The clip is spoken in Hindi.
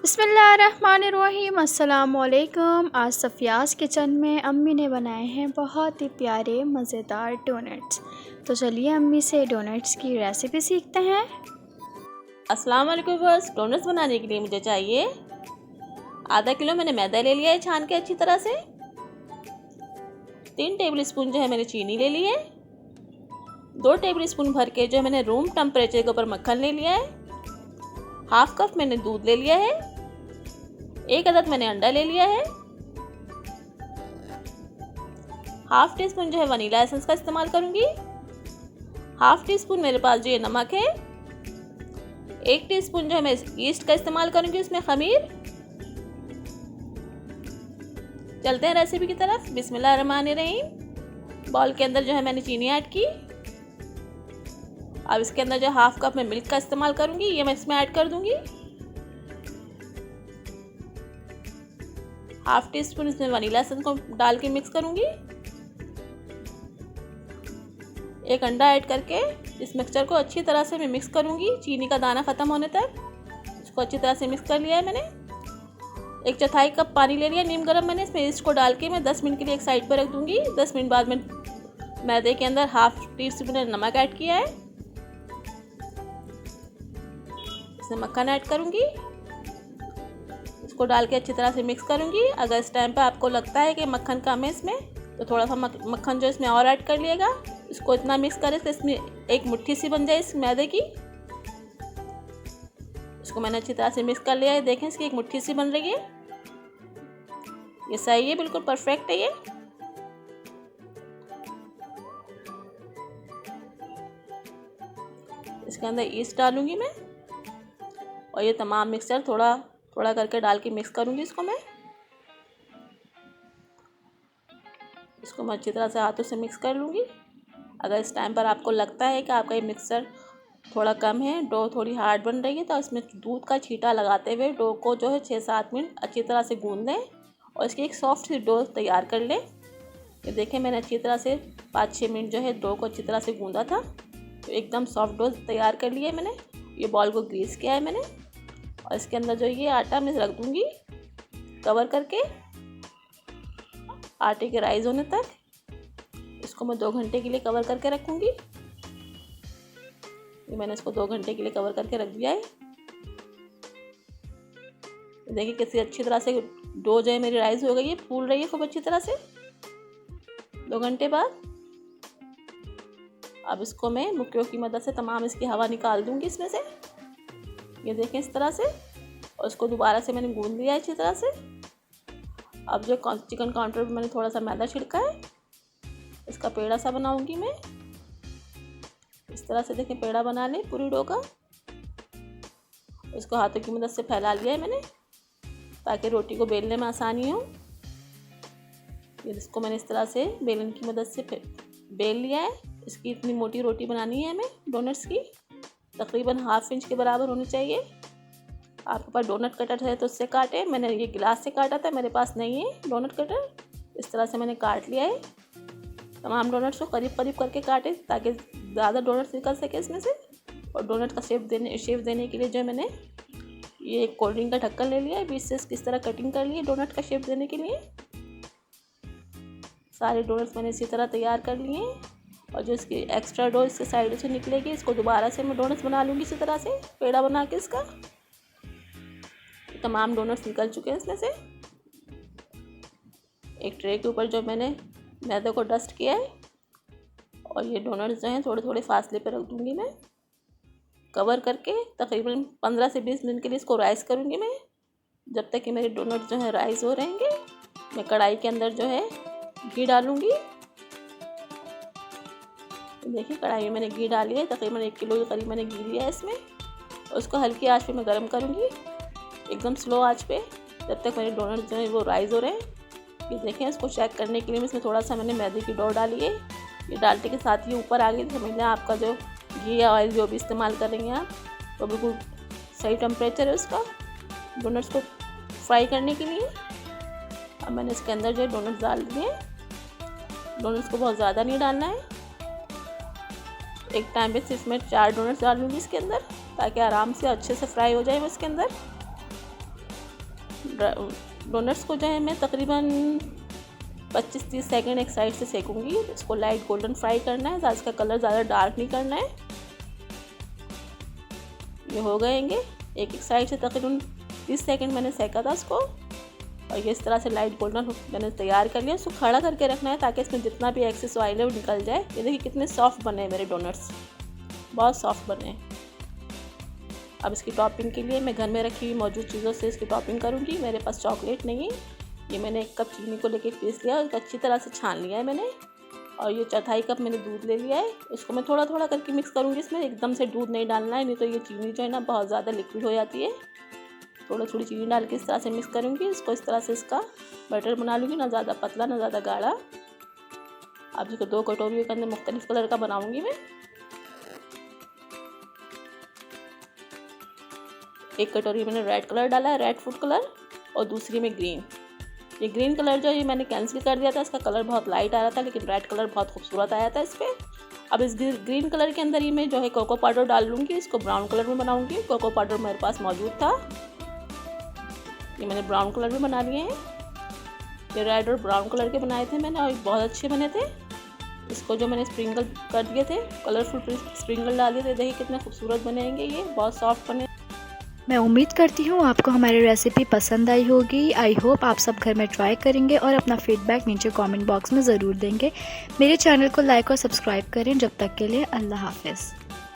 बिस्मिल्लाहिर्रहमानिर्रहीम। अस्सलामुअलैकुम। आज सफ़ियाज़ किचन में अम्मी ने बनाए हैं बहुत ही प्यारे मज़ेदार डोनट्स। तो चलिए अम्मी से डोनट्स की रेसिपी सीखते हैं। अस्सलाम वालेकुम बस। डोनट्स बनाने के लिए मुझे चाहिए आधा किलो मैंने मैदा ले लिया है छान के अच्छी तरह से। 3 टेबलस्पून जो है मैंने चीनी ले ली है। 2 टेबलस्पून भर के जो मैंने रूम टेम्परेचर के ऊपर मक्खन ले लिया है। हाफ कप मैंने दूध ले लिया है। 1 अदद मैंने अंडा ले लिया है। हाफ टी स्पून जो है वनीला एसेंस का इस्तेमाल करूंगी। हाफ टी स्पून मेरे पास जो ये नमक है। 1 टीस्पून जो है मैं ईस्ट का इस्तेमाल करूंगी उसमें खमीर। चलते हैं रेसिपी की तरफ। बिस्मिल्लाहिर्रहमानिर्रहीम। बाउल के अंदर जो है मैंने चीनी ऐड की। अब इसके अंदर जो हाफ कप मैं मिल्क का इस्तेमाल करूंगी ये मैं इसमें ऐड कर दूंगी। हाफ टी स्पून इसमें वनीला एसेंस को डाल के मिक्स करूंगी। 1 अंडा ऐड करके इस मिक्सचर को अच्छी तरह से मैं मिक्स करूंगी चीनी का दाना ख़त्म होने तक। इसको अच्छी तरह से मिक्स कर लिया है मैंने। 1/4 कप पानी ले लिया नीम गर्म मैंने। इसमें ईस्ट को डाल के मैं 10 मिनट के लिए एक साइड पर रख दूंगी। 10 मिनट बाद में मैदे के अंदर हाफ टी स्पून नमक ऐड किया है। इसमें मक्खन ऐड करूंगी। इसको डाल के अच्छी तरह से मिक्स करूंगी। अगर इस टाइम पर आपको लगता है कि मक्खन कम है इसमें तो थोड़ा सा मक्खन जो इसमें और ऐड कर लिएगा। इसको इतना मिक्स करें कि इसमें एक मुट्ठी सी बन जाए इस मैदे की। इसको मैंने अच्छी तरह से मिक्स कर लिया है। देखें इसकी एक मुट्ठी सी बन रही है। ये सही है, बिल्कुल परफेक्ट है ये। इसके अंदर ईस्ट डालूंगी मैं और ये तमाम मिक्सचर थोड़ा थोड़ा करके डाल के मिक्स करूंगी इसको मैं। इसको मैं अच्छी तरह से हाथों से मिक्स कर लूँगी। अगर इस टाइम पर आपको लगता है कि आपका ये मिक्सचर थोड़ा कम है, डो थोड़ी हार्ड बन रही है, तो इसमें दूध का छींटा लगाते हुए डो को जो है 6-7 मिनट अच्छी तरह से गूंद लें और इसकी एक सॉफ्ट सी डो तैयार कर लें। ये देखें मैंने अच्छी तरह से 5-6 मिनट जो है डो को अच्छी तरह से गूंदा था, तो एकदम सॉफ्ट डो तैयार कर लिया है मैंने। ये बॉल को ग्रीस किया है मैंने और इसके अंदर जो ये आटा मैं रख दूँगी कवर करके आटे के राइज होने तक। इसको मैं 2 घंटे के लिए कवर करके रखूँगी। ये मैंने इसको 2 घंटे के लिए कवर करके रख दिया है। देखिए कितनी अच्छी तरह से डो जो है मेरी राइज हो गई है, फूल रही है खूब अच्छी तरह से 2 घंटे बाद। अब इसको मैं मुक्कियों की मदद से तमाम इसकी हवा निकाल दूंगी इसमें से। ये देखें इस तरह से। और इसको दोबारा से मैंने गूंद लिया है अच्छी तरह से। अब जो चिकन काउंटर पर मैंने थोड़ा सा मैदा छिड़का है, इसका पेड़ा सा बनाऊंगी मैं। इस तरह से देखें पेड़ा बना लें पूरी डो का। इसको हाथों की मदद से फैला लिया है मैंने ताकि रोटी को बेलने में आसानी हो। ये इसको मैंने इस तरह से बेलन की मदद से बेल लिया है। इसकी इतनी मोटी रोटी बनानी है हमें डोनट्स की, तकरीबन 1/2 इंच के बराबर होनी चाहिए। आपके पास डोनट कटर है तो उससे काटें। मैंने ये गिलास से काटा था, मेरे पास नहीं है डोनट कटर। इस तरह से मैंने काट लिया है। तमाम डोनट्स को करीब करीब करके काटें ताकि ज़्यादा डोनट्स निकल सके इसमें से। और डोनट का शेप देने के लिए जो मैंने ये एक कोल्ड ड्रिंक का ढक्कन ले लिया है, बीच से किस तरह कटिंग कर ली है डोनट का शेप देने के लिए। सारे डोनट्स मैंने इसी तरह तैयार कर लिए हैं। और जो इसकी एक्स्ट्रा डो इसके साइड से निकलेगी इसको दोबारा से मैं डोनट्स बना लूँगी इसी तरह से पेड़ा बना के इसका। तमाम डोनट्स निकल चुके हैं इसमें से। एक ट्रे के ऊपर जो मैंने मैदे को डस्ट किया है और ये डोनट्स जो हैं थोड़े थोड़े फासले पे रख दूँगी मैं कवर करके। तकरीबन 15 से 20 मिनट के लिए इसको राइस करूँगी मैं, जब तक कि मेरे डोनट जो हैं राइस हो रहेंगे। मैं कढ़ाई के अंदर जो है घी डालूँगी। देखिए कढ़ाई में मैंने घी डाली है, तकरीबन 1 किलो के करीब मैंने घी लिया है इसमें। और उसको हल्की आंच पे मैं गर्म करूँगी, एकदम स्लो आंच पे, जब तक मेरे डोनट जो है वो राइस हो रहे हैं। ये देखें इसको चेक करने के लिए इसमें थोड़ा सा मैंने मैदे की डो डाली है। ये डालने के साथ ही ऊपर आ गई। समझ लें आपका जो घी या ऑयल जो भी इस्तेमाल करेंगे आप, तो बिल्कुल सही टेम्परेचर है उसका डोनट्स को फ्राई करने के लिए। अब मैंने इसके अंदर जो है डोनट्स डाल दिए। डोनट्स को बहुत ज़्यादा नहीं डालना है, एक टाइम पे सिर्फ मैं 4 डोनट्स डालूँगी इसके अंदर ताकि आराम से अच्छे से फ्राई हो जाए वो इसके अंदर। डोनट्स को जो है मैं तकरीबन 25-30 सेकंड एक साइड से सेकूंगी। इसको लाइट गोल्डन फ्राई करना है, इसका कलर ज़्यादा डार्क नहीं करना है। ये हो गएंगे, एक साइड से तकरीबन 30 सेकंड मैंने सेका था इसको, और ये इस तरह से लाइट गोल्डन मैंने तैयार कर लिया। इसको खड़ा करके रखना है ताकि इसमें जितना भी एक्सेस ऑयल है वो निकल जाए। ये देखिए कितने सॉफ्ट बने हैं मेरे डोनट्स, बहुत सॉफ्ट बने हैं। अब इसकी टॉपिंग के लिए मैं घर में रखी हुई मौजूद चीज़ों से इसकी टॉपिंग करूँगी। मेरे पास चॉकलेट नहीं है, ये मैंने 1 कप चीनी को लेके पीस लिया और अच्छी तरह से छान लिया है मैंने, और ये 1/4 कप मैंने दूध ले लिया है। इसको मैं थोड़ा थोड़ा करके मिक्स करूँगी, इसमें एकदम से दूध नहीं डालना है, नहीं तो ये चीनी जो है ना बहुत ज़्यादा लिक्विड हो जाती है। थोड़ा थोड़ी चीनी डाल के इस तरह से मिक्स करूँगी। इसको इस तरह से इसका बैटर बना लूँगी, ना ज़्यादा पतला ना ज़्यादा गाढ़ा। अब इसको 2 कटोरियों के अंदर मुख्तलिफ कलर का बनाऊँगी मैं। एक कटोरी मैंने रेड कलर डाला है, रेड फूड कलर, और दूसरी में ग्रीन। ये ग्रीन कलर जो है मैंने कैंसिल कर दिया था, इसका कलर बहुत लाइट आ रहा था, लेकिन रेड कलर बहुत खूबसूरत आया था इस पर। अब इस ग्रीन कलर के अंदर ही मैं जो है कोको पाउडर डाल लूँगी, इसको ब्राउन कलर में बनाऊँगी। कोको पाउडर मेरे पास मौजूद था, ये मैंने ब्राउन कलर में बना लिए हैं। ये रेड और ब्राउन कलर के बनाए थे मैंने, और बहुत अच्छे बने थे। इसको जो मैंने स्प्रिंकल कर दिए थे, कलरफुल स्प्रिंकल डाल दिए थे, देखिए कितने खूबसूरत बनेंगे, ये बहुत सॉफ्ट बने। मैं उम्मीद करती हूँ आपको हमारी रेसिपी पसंद आई होगी। आई होप आप सब घर में ट्राई करेंगे और अपना फीडबैक नीचे कमेंट बॉक्स में ज़रूर देंगे। मेरे चैनल को लाइक और सब्सक्राइब करें। जब तक के लिए अल्लाह हाफ़िज़।